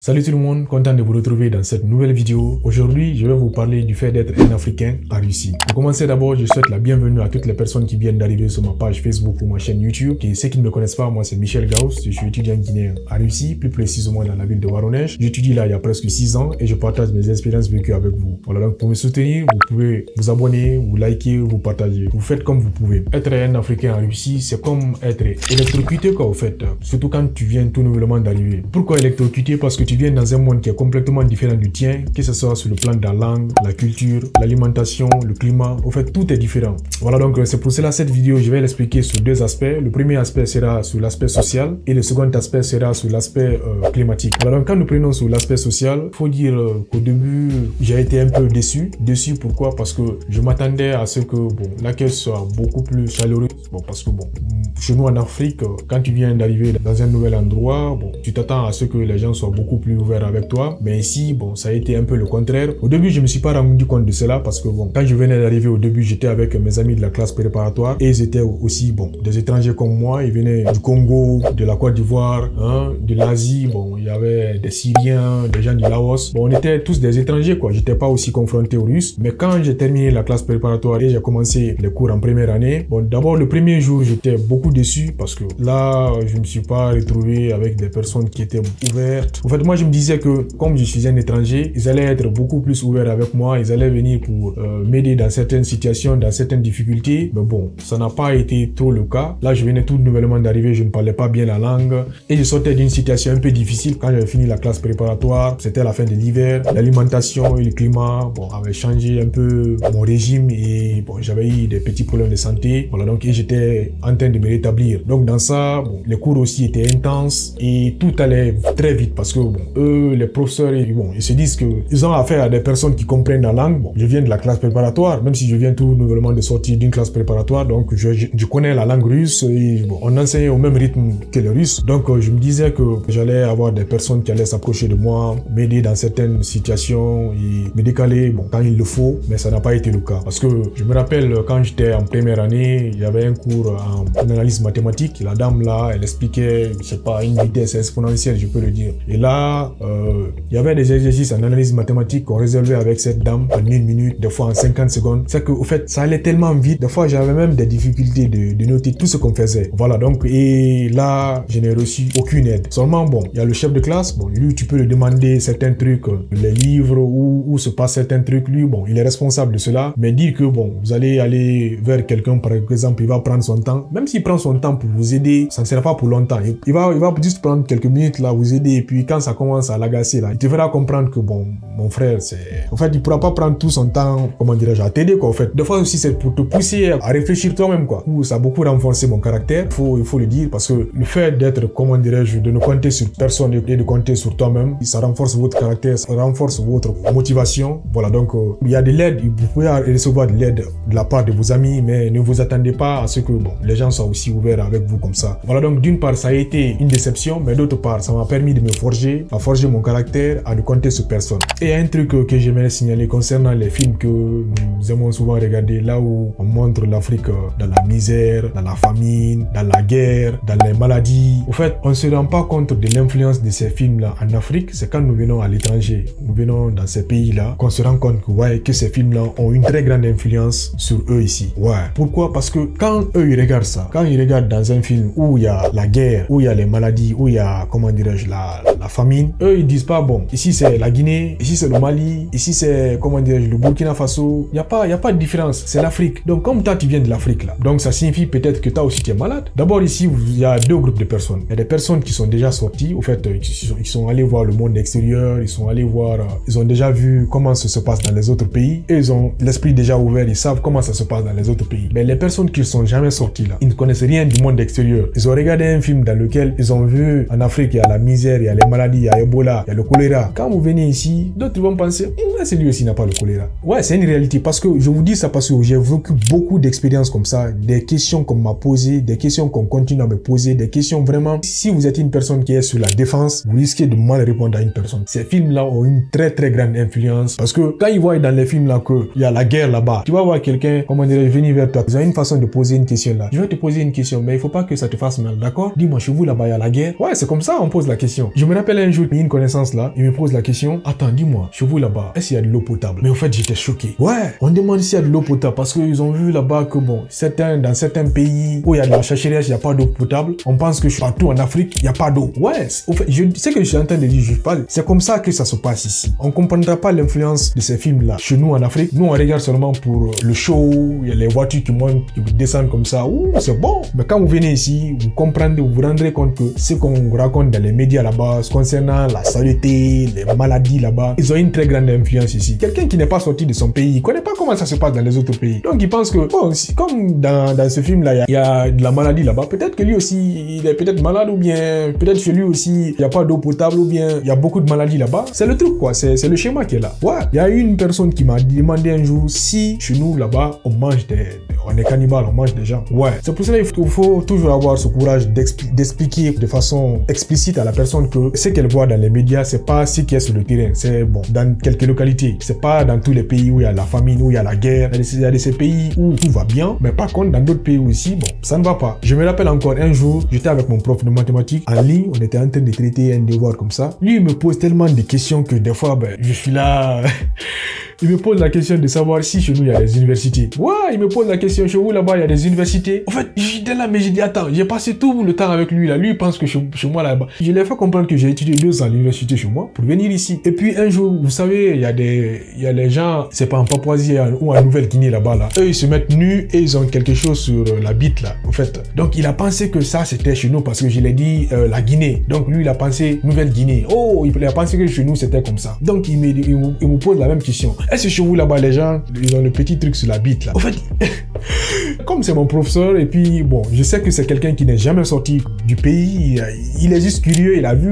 Salut tout le monde, content de vous retrouver dans cette nouvelle vidéo. Aujourd'hui, je vais vous parler du fait d'être un Africain en Russie. Pour commencer d'abord, je souhaite la bienvenue à toutes les personnes qui viennent d'arriver sur ma page Facebook ou ma chaîne YouTube. Et ceux qui ne me connaissent pas, moi c'est Michel Gauss, je suis étudiant guinéen en Russie, plus précisément dans la ville de Voronezh. J'étudie là il y a presque 6 ans et je partage mes expériences vécues avec vous. Voilà, donc pour me soutenir, vous pouvez vous abonner, vous liker, vous partager. Vous faites comme vous pouvez. Être un Africain en Russie, c'est comme être électrocuté quoi au fait. Surtout quand tu viens tout nouvellement d'arriver. Pourquoi électrocuté? Parce que tu viens dans un monde qui est complètement différent du tien, que ce soit sur le plan de la langue, la culture, l'alimentation, le climat. Au fait, tout est différent. Voilà, donc c'est pour cela cette vidéo, je vais l'expliquer sur deux aspects. Le premier aspect sera sur l'aspect social et le second aspect sera sur l'aspect climatique. Voilà, donc quand nous prenons sur l'aspect social, faut dire qu'au début, j'ai été un peu déçu. Déçu pourquoi? Parce que je m'attendais à ce que l'accueil soit beaucoup plus chaleureux. Parce que chez nous en Afrique, quand tu viens d'arriver dans un nouvel endroit, tu t'attends à ce que les gens soient beaucoup plus ouverts avec toi. Mais ici, ça a été un peu le contraire. Au début, je me suis pas rendu compte de cela parce que quand je venais d'arriver au début, j'étais avec mes amis de la classe préparatoire et ils étaient aussi, des étrangers comme moi. Ils venaient du Congo, de la Côte d'Ivoire, de l'Asie. Il y avait des Syriens, des gens du Laos. On était tous des étrangers, quoi. J'étais pas aussi confronté aux Russes. Mais quand j'ai terminé la classe préparatoire et j'ai commencé les cours en première année, d'abord, le premier jour, j'étais beaucoup déçu parce que là, je me suis pas retrouvé avec des personnes qui étaient ouvertes. En fait, moi, je me disais que comme je suis un étranger, ils allaient être beaucoup plus ouverts avec moi, ils allaient venir pour m'aider dans certaines situations, dans certaines difficultés. Mais ça n'a pas été trop le cas. Là, je venais tout nouvellement d'arriver, je ne parlais pas bien la langue et je sortais d'une situation un peu difficile quand j'avais fini la classe préparatoire. C'était la fin de l'hiver, l'alimentation et le climat avaient changé un peu mon régime et j'avais eu des petits problèmes de santé. Voilà, donc j'étais en train de me rétablir. Donc dans ça, les cours aussi étaient intenses et tout allait très vite parce que eux, les professeurs, ils se disent qu'ils ont affaire à des personnes qui comprennent la langue. Je viens de la classe préparatoire, même si je viens tout nouvellement de sortir d'une classe préparatoire, donc je connais la langue russe et on enseignait au même rythme que les Russes. Donc je me disais que j'allais avoir des personnes qui allaient s'approcher de moi, m'aider dans certaines situations et me décaler quand il le faut, mais ça n'a pas été le cas. Parce que je me rappelle quand j'étais en première année, il y avait un cours en analyse mathématique. La dame là, elle expliquait, je sais pas, une vitesse exponentielle, je peux le dire. Et là, il y avait des exercices en analyse mathématique qu'on résolvait avec cette dame en 1 minute, des fois en 50 secondes. C'est que, au fait, ça allait tellement vite. Des fois, j'avais même des difficultés de noter tout ce qu'on faisait. Voilà, donc, et là, je n'ai reçu aucune aide. Seulement, il y a le chef de classe. Lui, tu peux lui demander certains trucs, les livres, où se passent certains trucs. Lui, il est responsable de cela. Mais dire que, vous allez aller vers quelqu'un, par exemple, il va prendre son temps. Même s'il prend son temps pour vous aider, ça ne sera pas pour longtemps. Il va juste prendre quelques minutes, là, vous aider. Et puis, quand ça commence à l'agacer, là, il te fera comprendre que mon frère, en fait, il pourra pas prendre tout son temps, comment dirais-je, à t'aider, quoi, en fait. Des fois aussi, c'est pour te pousser à réfléchir toi-même, quoi. Ça a beaucoup renforcé mon caractère, il faut le dire, parce que le fait d'être, comment dirais-je, de ne compter sur personne et de compter sur toi-même, ça renforce votre caractère, ça renforce votre motivation. Voilà, donc, il y a de l'aide, vous pouvez recevoir de l'aide de la part de vos amis, mais ne vous attendez pas à ce que, les gens soient aussi ouverts avec vous comme ça. Voilà, donc, d'une part, ça a été une déception, mais d'autre part, ça m'a permis de me forger, à forger mon caractère, à ne compter sur personne. Et il y a un truc que j'aimerais signaler concernant les films que nous aimons souvent regarder, là où on montre l'Afrique dans la misère, dans la famine, dans la guerre, dans les maladies. Au fait, on ne se rend pas compte de l'influence de ces films-là en Afrique. C'est quand nous venons à l'étranger, nous venons dans ces pays-là, qu'on se rend compte que ces films-là ont une très grande influence sur eux ici. Pourquoi? Parce que quand eux, ils regardent ça, quand ils regardent dans un film où il y a la guerre, où il y a les maladies, où il y a, comment dirais-je, la famine, eux, ils disent pas, ici c'est la Guinée, ici c'est le Mali, ici c'est, comment dirais-je, le Burkina Faso. Il n'y a pas de différence. C'est l'Afrique. Donc, comme toi, tu viens de l'Afrique, là. Donc, ça signifie peut-être que toi aussi, tu es malade. D'abord, ici, il y a deux groupes de personnes. Il y a des personnes qui sont déjà sorties. Au fait, ils sont allés voir le monde extérieur. Ils sont allés voir, ils ont déjà vu comment ça se passe dans les autres pays. Et ils ont l'esprit déjà ouvert. Ils savent comment ça se passe dans les autres pays. Mais les personnes qui ne sont jamais sorties, là, ils ne connaissent rien du monde extérieur. Ils ont regardé un film dans lequel ils ont vu en Afrique, il y a la misère, il y a les maladies, il y a Ebola, il y a le choléra. Quand vous venez ici, d'autres vont penser, c'est lui aussi n'a pas le choléra. Ouais, c'est une réalité parce que je vous dis ça parce que j'ai vécu beaucoup d'expériences comme ça, des questions qu'on m'a posées, des questions qu'on continue à me poser, des questions vraiment. Si vous êtes une personne qui est sur la défense, vous risquez de mal répondre à une personne. Ces films-là ont une très très grande influence parce que quand ils voient dans les films-là qu'il y a la guerre là-bas, tu vas voir quelqu'un, comment dire, venir vers toi. Ils ont une façon de poser une question là. Je vais te poser une question, mais il faut pas que ça te fasse mal, d'accord? Dis-moi, chez vous là-bas, il y a la guerre? Ouais, c'est comme ça, on pose la question. Je me rappelle un jour, une connaissance là, il me pose la question, attends, dis-moi, chez vous là-bas, est-ce qu'il y a de l'eau potable? Mais au fait, j'étais choqué. Ouais, on demande s'il y a de l'eau potable parce qu'ils ont vu là-bas que bon, dans certains pays où il y a de la sécheresse, il n'y a pas d'eau potable. On pense que partout en Afrique, il n'y a pas d'eau. Ouais, au fait, je sais que je suis en train de dire, c'est comme ça que ça se passe ici. On comprendra pas l'influence de ces films-là. Chez nous en Afrique, nous on regarde seulement pour le show, il y a les voitures qui montent, qui descendent comme ça. Ouh, c'est bon. Mais quand vous venez ici, vous comprendrez, vous vous rendrez compte que ce qu'on vous raconte dans les médias là-bas, concernant la saleté, les maladies là-bas, ils ont une très grande influence ici. Quelqu'un qui n'est pas sorti de son pays, il connaît pas comment ça se passe dans les autres pays. Donc il pense que, bon, comme dans ce film-là, il y a de la maladie là-bas, peut-être que lui aussi, il est peut-être malade ou bien, peut-être que lui aussi, il n'y a pas d'eau potable ou bien, il y a beaucoup de maladies là-bas. C'est le truc quoi, c'est le schéma qui est là. Ouais, il y a une personne qui m'a demandé un jour si chez nous là-bas, on est cannibale, on mange des gens. Ouais, c'est pour cela qu'il faut toujours avoir ce courage d'expliquer de façon explicite à la personne que ce qu'elle voit dans les médias, c'est pas ce qui est sur le terrain. C'est bon, dans quelques localités. C'est pas dans tous les pays où il y a la famine, où il y a la guerre. Il y a ces pays où tout va bien, mais par contre, dans d'autres pays aussi, bon, ça ne va pas. Je me rappelle encore un jour, j'étais avec mon prof de mathématiques en ligne, on était en train de traiter un devoir comme ça. Lui, il me pose tellement de questions que des fois, ben, je suis là... Il me pose la question de savoir si chez nous il y a des universités. Ouais, il me pose la question, chez vous là-bas il y a des universités. En fait, j'étais là, mais j'ai dit attends, j'ai passé tout le temps avec lui là. Lui il pense que chez moi là-bas. Je lui ai fait comprendre que j'ai étudié 2 ans à l'université chez moi pour venir ici. Et puis un jour, vous savez, il y a les gens, c'est pas en Papouasie ou en Nouvelle-Guinée là-bas là. Eux ils se mettent nus et ils ont quelque chose sur la bite là. En fait, donc il a pensé que ça c'était chez nous parce que je l'ai dit la Guinée. Donc lui il a pensé Nouvelle-Guinée. Oh, il a pensé que chez nous c'était comme ça. Donc il me pose la même question. Est-ce que chez vous là-bas les gens ils ont le petit truc sur la bite là? En fait, comme c'est mon professeur et puis bon, je sais que c'est quelqu'un qui n'est jamais sorti du pays, il est juste curieux, il a vu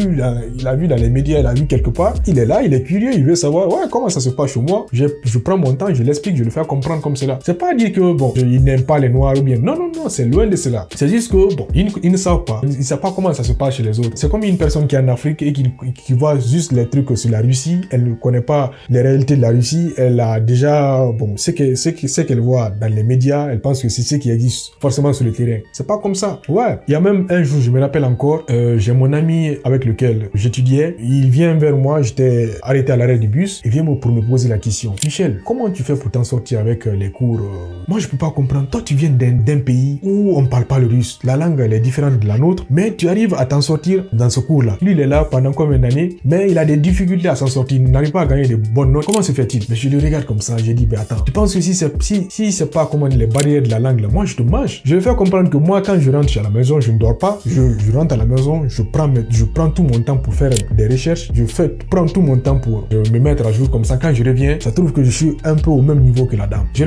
dans les médias, il a vu quelque part, il est là, il est curieux, il veut savoir ouais comment ça se passe chez moi. Je prends mon temps, je l'explique, je le fais comprendre comme cela. C'est pas dire que bon, il n'aime pas les noirs ou bien non, c'est loin de cela. C'est juste que bon, ils ne savent pas, ils ne savent pas comment ça se passe chez les autres. C'est comme une personne qui est en Afrique et qui voit juste les trucs sur la Russie, elle ne connaît pas les réalités de la Russie, elle a déjà bon, ce qu'elle voit dans les médias, elle pense que c'est ce qui existe forcément sur le terrain. C'est pas comme ça. Ouais, il y a même un jour, je me rappelle encore, j'ai mon ami avec lequel j'étudiais, il vient vers moi, j'étais arrêté à l'arrêt du bus, il vient pour me poser la question. Michel, comment tu fais pour t'en sortir avec les cours? Moi, je peux pas comprendre. Toi, tu viens d'un pays où on parle pas le russe. La langue, elle est différente de la nôtre, mais tu arrives à t'en sortir dans ce cours-là. Lui, il est là pendant combien d'années, mais il a des difficultés à s'en sortir. Il n'arrive pas à gagner de bonnes notes. Comment se fait-il? Mais je le regarde comme ça, j'ai dit, ben attends, tu penses que si c'est pas comment les barrières de la langue, là, moi, je te mange. Je vais faire comprendre que moi, quand je rentre à la maison, je ne dors pas. Je rentre à la maison, je prends tout mon temps pour faire des recherches. Prends tout mon temps pour me mettre à jour comme ça. Quand je reviens, ça trouve que je suis un peu au même niveau que la dame. Je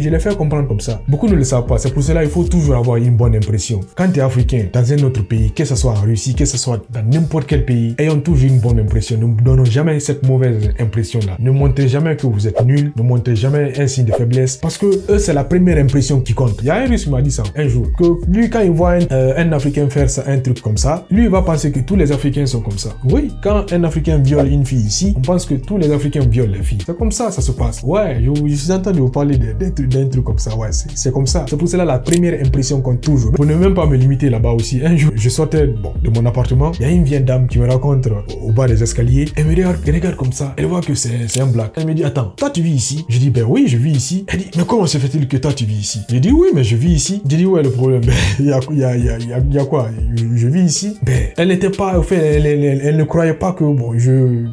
l'ai fait comprendre comme ça. Beaucoup ne le savent pas. C'est pour cela qu'il faut toujours avoir une bonne impression. Quand tu es africain, dans un autre pays, que ce soit en Russie, que ce soit dans n'importe quel pays, ayons toujours une bonne impression. Ne donnons jamais cette mauvaise impression-là. Ne montrez jamais que vous êtes nul. Ne montrez jamais un signe de faiblesse. Parce que eux, c'est la première impression qui compte. Il y a un Russe qui m'a dit ça un jour. Que lui, quand il voit un Africain faire un truc comme ça, lui, il va penser que tous les Africains sont comme ça. Oui, quand un Africain viole une fille ici, on pense que tous les Africains violent les filles. C'est comme ça se passe. Ouais, je suis en train de vous parler d'un truc comme ça. Ouais, c'est comme ça. C'est pour cela la première impression compte toujours. Pour ne même pas me limiter là-bas aussi. Un jour, je sortais de mon appartement. Il y a une vieille dame qui me rencontre au bas des escaliers. Elle me regarde comme ça. Elle voit que c'est un black. Elle me dit, attends, toi tu vis ici? Je dis, ben oui, je vis ici. Elle dit, mais comment se fait-il que toi tu vis ici? Je dis, oui, mais je vis ici. Je dis, ouais, le problème, ben, il y a quoi? Je vis ici. Ben, elle n'était pas, au fait, elle ne croyait pas que, bon, je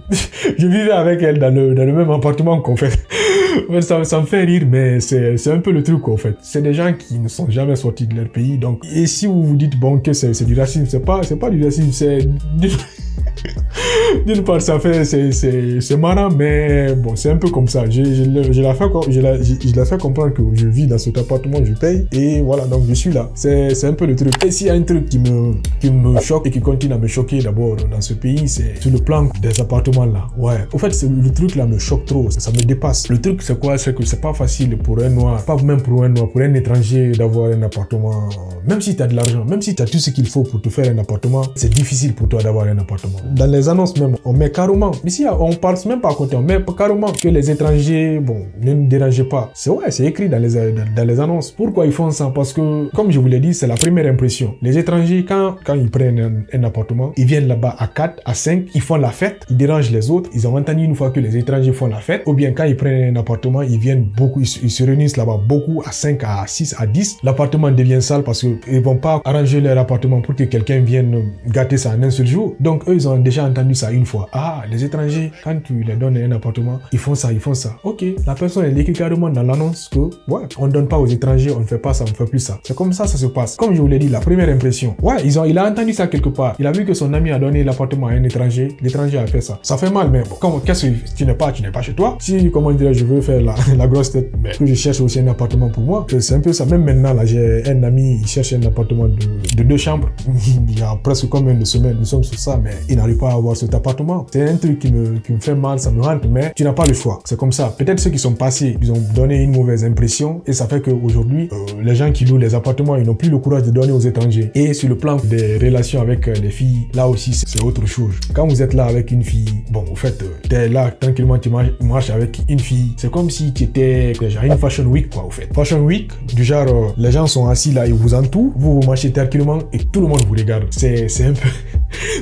vivais avec elle dans le même appartement qu'en fait. Ça me fait rire, mais c'est un peu le truc, en fait. C'est des gens qui ne sont jamais sortis de leur pays, donc, et si vous vous dites, bon, que c'est du racisme, c'est pas du racisme, c'est d'une part, ça fait, c'est marrant, mais bon, c'est un peu comme ça. Je la fais comprendre que je vis dans cet appartement, je paye, et voilà, donc je suis là. C'est un peu le truc. Et s'il y a un truc qui me choque et qui continue à me choquer d'abord dans ce pays, c'est sur le plan des appartements là. Ouais. Au fait, le truc là me choque trop, ça me dépasse. Le truc, c'est quoi? C'est que c'est pas facile pour un noir, pas même pour un noir, pour un étranger d'avoir un appartement. Même si tu as de l'argent, même si tu as tout ce qu'il faut pour te faire un appartement, c'est difficile pour toi d'avoir un appartement. Dans les années annonces même, on met carrément, ici on parle même pas à côté, on met carrément que les étrangers, bon, ne nous dérangez pas. C'est ouais, c'est écrit dans les annonces. Pourquoi ils font ça? Parce que, comme je vous l'ai dit, c'est la première impression. Les étrangers, quand ils prennent un appartement, ils viennent là-bas à 4, à 5, ils font la fête, ils dérangent les autres. Ils ont entendu une fois que les étrangers font la fête, ou bien quand ils prennent un appartement, ils viennent beaucoup, ils se réunissent là-bas beaucoup, à 5, à 6, à 10. L'appartement devient sale parce qu'ils vont pas arranger leur appartement pour que quelqu'un vienne gâter ça en un seul jour. Donc eux, ils ont déjà entendu ça une fois. Ah, les étrangers, quand tu leur donnes un appartement, ils font ça, ils font ça. Ok, la personne, elle écrit carrément dans l'annonce que, ouais, on donne pas aux étrangers, on ne fait pas ça, on ne fait plus ça. C'est comme ça se passe. Comme je vous l'ai dit, la première impression. Ouais, il a entendu ça quelque part. Il a vu que son ami a donné l'appartement à un étranger. L'étranger a fait ça. Ça fait mal, mais bon, qu'est-ce que tu n'es pas chez toi. Si, comment dire, je veux faire la grosse tête, mais que je cherche aussi un appartement pour moi, c'est un peu ça. Même maintenant, là, j'ai un ami, il cherche un appartement de 2 chambres. Il y a presque combien de semaines, nous sommes sur ça, mais il n'arrive pas à avoir cet appartement. C'est un truc qui me fait mal, ça me rentre, mais tu n'as pas le choix. C'est comme ça. Peut-être ceux qui sont passés, ils ont donné une mauvaise impression et ça fait qu'aujourd'hui, les gens qui louent les appartements, ils n'ont plus le courage de donner aux étrangers. Et sur le plan des relations avec les filles, là aussi, c'est autre chose. Quand vous êtes là avec une fille, bon, au fait, t'es là, tranquillement, tu marches avec une fille. C'est comme si tu étais genre une fashion week, quoi, au fait. Fashion week, du genre, les gens sont assis là, ils vous entourent, vous marchez tranquillement et tout le monde vous regarde. C'est un peu,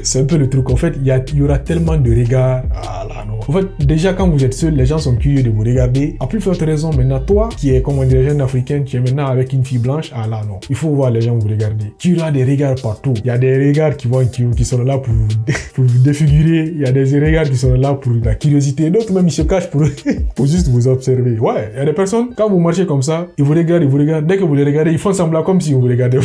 c'est un peu le truc. En fait, il y aura tellement de regards. Ah là, non. En fait, déjà, quand vous êtes seul, les gens sont curieux de vous regarder. À plus forte raison, maintenant, toi, qui es, comme on dirait, jeune africain, tu es maintenant avec une fille blanche. Ah là, non. Il faut voir les gens vous regarder. Tu auras des regards partout. Il y a des regards qui sont là pour vous défigurer. Il y a des regards qui sont là pour la curiosité. D'autres même, ils se cachent pour juste vous observer. Ouais, il y a des personnes, quand vous marchez comme ça, ils vous regardent. Dès que vous les regardez, ils font semblant comme si vous regardaient.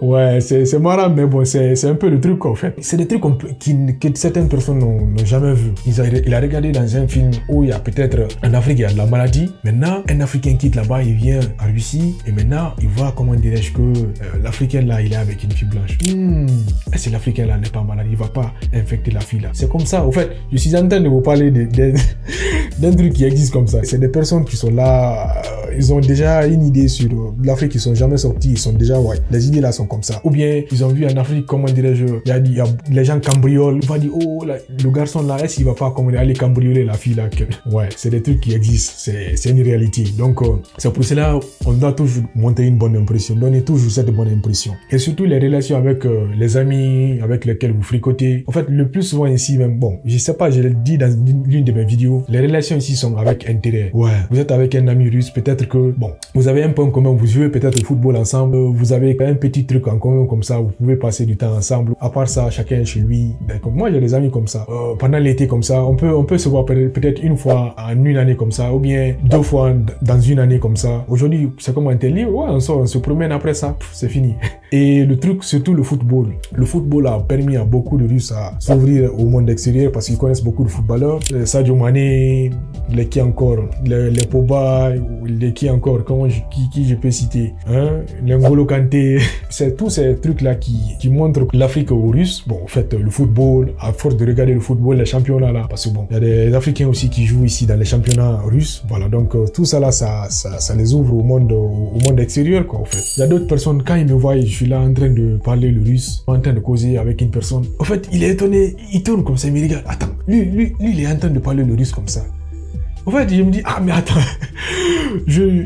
Ouais, c'est marrant, mais bon, c'est un peu le truc en fait. C'est des trucs que certaines personnes n'ont jamais vu. Il a regardé dans un film où il y a peut-être en Afrique, il y a de la maladie. Maintenant, un Africain quitte là-bas, il vient en Russie et maintenant, il voit, comment dirais-je, que l'Africain là, il est avec une fille blanche. Si l'Africain là n'est pas malade, il va pas infecter la fille là. C'est comme ça. Au fait, je suis en train de vous parler d'un truc qui existe comme ça. C'est des personnes qui sont là, ils ont déjà une idée sur l'Afrique, ils sont jamais sortis, ils sont déjà, ouais, les idées là sont comme ça. Ou bien, ils ont vu en Afrique, comment dirais-je, il y a les gens cambriolent. On va dire, oh, là, le garçon là, est-ce qu'il va pas aller cambrioler la fille là? Ouais, c'est des trucs qui existent, c'est une réalité. Donc, c'est pour cela, on doit toujours monter une bonne impression, donner toujours cette bonne impression. Et surtout, les relations avec les amis avec lesquels vous fricotez. En fait, le plus souvent ici, même, bon, je sais pas, je l'ai dit dans l'une de mes vidéos, les relations ici sont avec intérêt. Ouais, vous êtes avec un ami russe, peut-être que, bon, vous avez un point commun, vous jouez peut-être au football ensemble, vous avez un petit truc en commun comme ça, vous pouvez passer du temps ensemble. À part ça, chacun chez lui. Donc, moi, j'ai des amis comme ça. Pendant l'été comme ça, on peut se voir peut-être une fois en une année comme ça, ou bien 2 fois dans une année comme ça. Aujourd'hui, c'est comme un tel livre, ouais, on sort, on se promène, après ça, c'est fini. Et le truc, surtout le football. Le football a permis à beaucoup de Russes à s'ouvrir au monde extérieur parce qu'ils connaissent beaucoup de footballeurs. Sadio Mané, les qui encore, les Pogba, les qui encore, qui je peux citer, hein, N'Golo Kanté. C'est tous ces trucs-là qui montrent l'Afrique aux Russes. Bon, en fait, le football, à force de regarder le football, les championnats là, parce que bon, il y a des Africains aussi qui jouent ici dans les championnats russes. Voilà, donc tout ça là, ça les ouvre au monde extérieur, quoi, en fait. Il y a d'autres personnes, quand ils me voient, je suis là en train de parler le russe, en train de causer avec une personne. En fait, il est étonné, il tourne comme ça, il me regarde. Attends, lui, il est en train de parler le russe comme ça. En fait, je me dis, ah mais attends,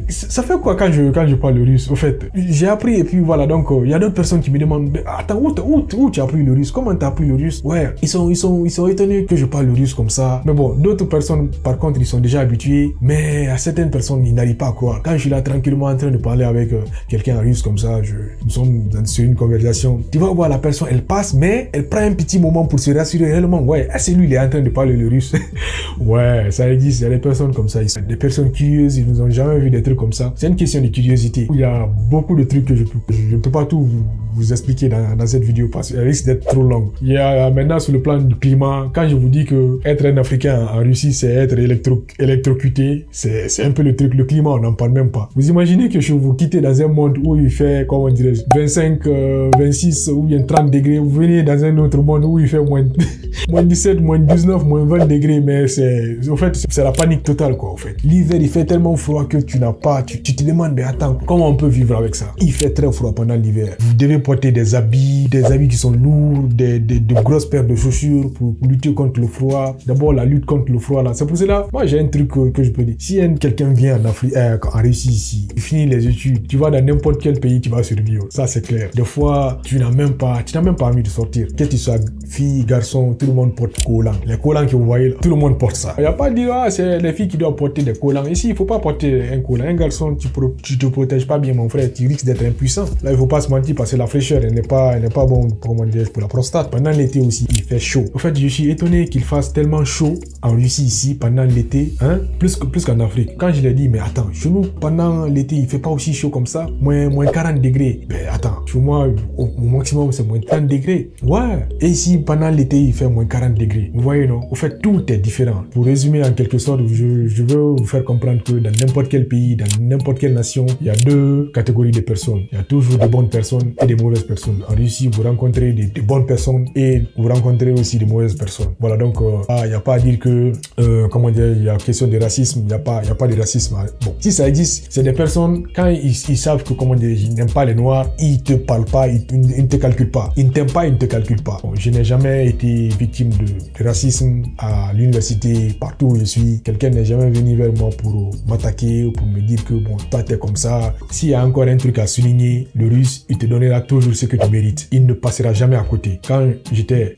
ça fait quoi quand je parle le russe? En fait, j'ai appris et puis voilà, donc il y a d'autres personnes qui me demandent, attends, où tu as appris le russe? Comment tu as appris le russe? Ouais, ils sont étonnés que je parle le russe comme ça. Mais bon, d'autres personnes, par contre, ils sont déjà habitués, mais à certaines personnes, ils n'arrivent pas à croire. Quand je suis là tranquillement en train de parler avec quelqu'un en russe comme ça, nous sommes sur une conversation, tu vas voir la personne, elle passe, mais elle prend un petit moment pour se rassurer réellement. Ouais, c'est lui, il est en train de parler le russe. Ouais, ça existe, il y a des personnes comme ça, des personnes curieuses, ils nous ont jamais vu des trucs comme ça. C'est une question de curiosité. Il y a beaucoup de trucs que je ne peux pas tout vous expliquer dans cette vidéo parce qu'elle risque d'être trop longue. Il y a maintenant sur le plan du climat, quand je vous dis que être un Africain en Russie, c'est être électrocuté, c'est un peu le truc, le climat, on n'en parle même pas. Vous imaginez que je vous quitte dans un monde où il fait, comment dirais-je, 25, 26 ou bien 30 degrés, vous venez dans un autre monde où il fait moins 17, moins 19, moins 20 degrés, mais en fait, c'est la panique totale, quoi, en fait. L'hiver, il fait tellement froid que tu te demandes, mais attends, comment on peut vivre avec ça? Il fait très froid pendant l'hiver. Vous devez porter des habits qui sont lourds, de grosses paires de chaussures pour lutter contre le froid. D'abord, la lutte contre le froid, là. C'est pour cela, moi, j'ai un truc que je peux dire. Si quelqu'un vient en Afrique, en Russie ici, il finit les études, tu vas dans n'importe quel pays, tu vas survivre. Ça, c'est clair. Des fois, tu n'as même pas envie de sortir. Que tu sois fille, garçon, tout le monde porte collants. Les collants que vous voyez là, tout le monde porte ça. Il n'y a pas de dire, ah, c'est les filles qui doivent porter des collants. Ici, il ne faut pas porter un collant. Un garçon, tu te protèges pas bien, mon frère, tu risques d'être impuissant. Là, il ne faut pas se mentir parce que la fraîcheur, elle n'est pas bon, comment dire, pour la prostate. Pendant l'été aussi, il fait chaud. En fait, je suis étonné qu'il fasse tellement chaud en Russie ici pendant l'été, hein, plus qu'en Afrique. Quand je l'ai dit, mais attends, chez nous, pendant l'été, il fait pas aussi chaud comme ça, moins 40 degrés. Ben attends, chez moi, au maximum, c'est moins 30 degrés. Ouais. Et ici, pendant l'été, il fait moins 40 degrés. Vous voyez, non? En fait, tout est différent. Pour résumer en quelque sorte, je veux vous faire comprendre que dans n'importe quel pays, dans n'importe quelle nation, il y a deux catégories de personnes. Il y a toujours de bonnes personnes et de mauvaises personnes. En Russie, vous rencontrez de bonnes personnes et vous rencontrez aussi de mauvaises personnes. Voilà, donc, il n'y a pas à dire que, comment dire, il y a question de racisme, il n'y a pas de racisme. Bon, si ça existe, c'est des personnes, quand ils savent que, comment dire, ils n'aiment pas les noirs, ils te parlent pas, ils ne te calculent pas. Ils ne t'aiment pas, ils ne te calculent pas. Bon, je n'ai jamais été victime de racisme à l'université, partout où je suis. Quelqu'un n'est jamais venu vers moi pour m'attaquer ou pour me dire que, bon, toi, t'es comme ça. S'il y a encore un truc à souligner, le russe, il te donnera toujours ce que tu mérites. Il ne passera jamais à côté. Quand j'étais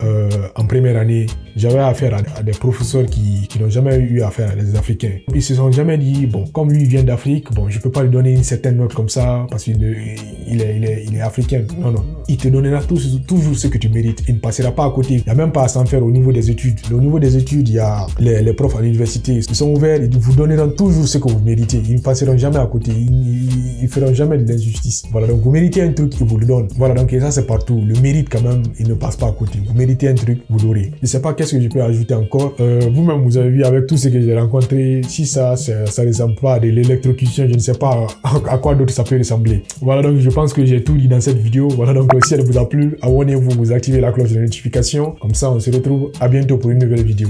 en première année, j'avais affaire à des professeurs qui n'ont jamais eu affaire à des Africains. Ils se sont jamais dit, bon, comme lui vient d'Afrique, bon, je peux pas lui donner une certaine note comme ça parce qu'il est africain. Non, non. Il te donnera toujours ce que tu mérites. Il ne passera pas à côté. Il n'y a même pas à s'en faire au niveau des études. Au niveau des études, il y a les profs à l'université. Ils sont ouverts. Ils vous donneront toujours ce que vous méritez. Ils ne passeront jamais à côté. Ils ne feront jamais de l'injustice. Voilà. Donc, vous méritez un truc, ils vous le donnent. Voilà. Donc, et ça, c'est partout. Le mérite, quand même, il ne passe pas à côté. Vous méritez un truc, vous l'aurez. Je ne sais pas qu'est-ce que je peux ajouter encore. Vous-même, vous avez vu avec tout ce que j'ai rencontré. Si ça ressemble pas à de l'électrocution, je ne sais pas à quoi d'autre ça peut ressembler. Voilà. Donc, je pense que j'ai tout dit dans cette vidéo. Voilà. Donc, si elle vous a plu, abonnez-vous, vous activez la cloche de notification. Comme ça, on se retrouve à bientôt pour une nouvelle vidéo.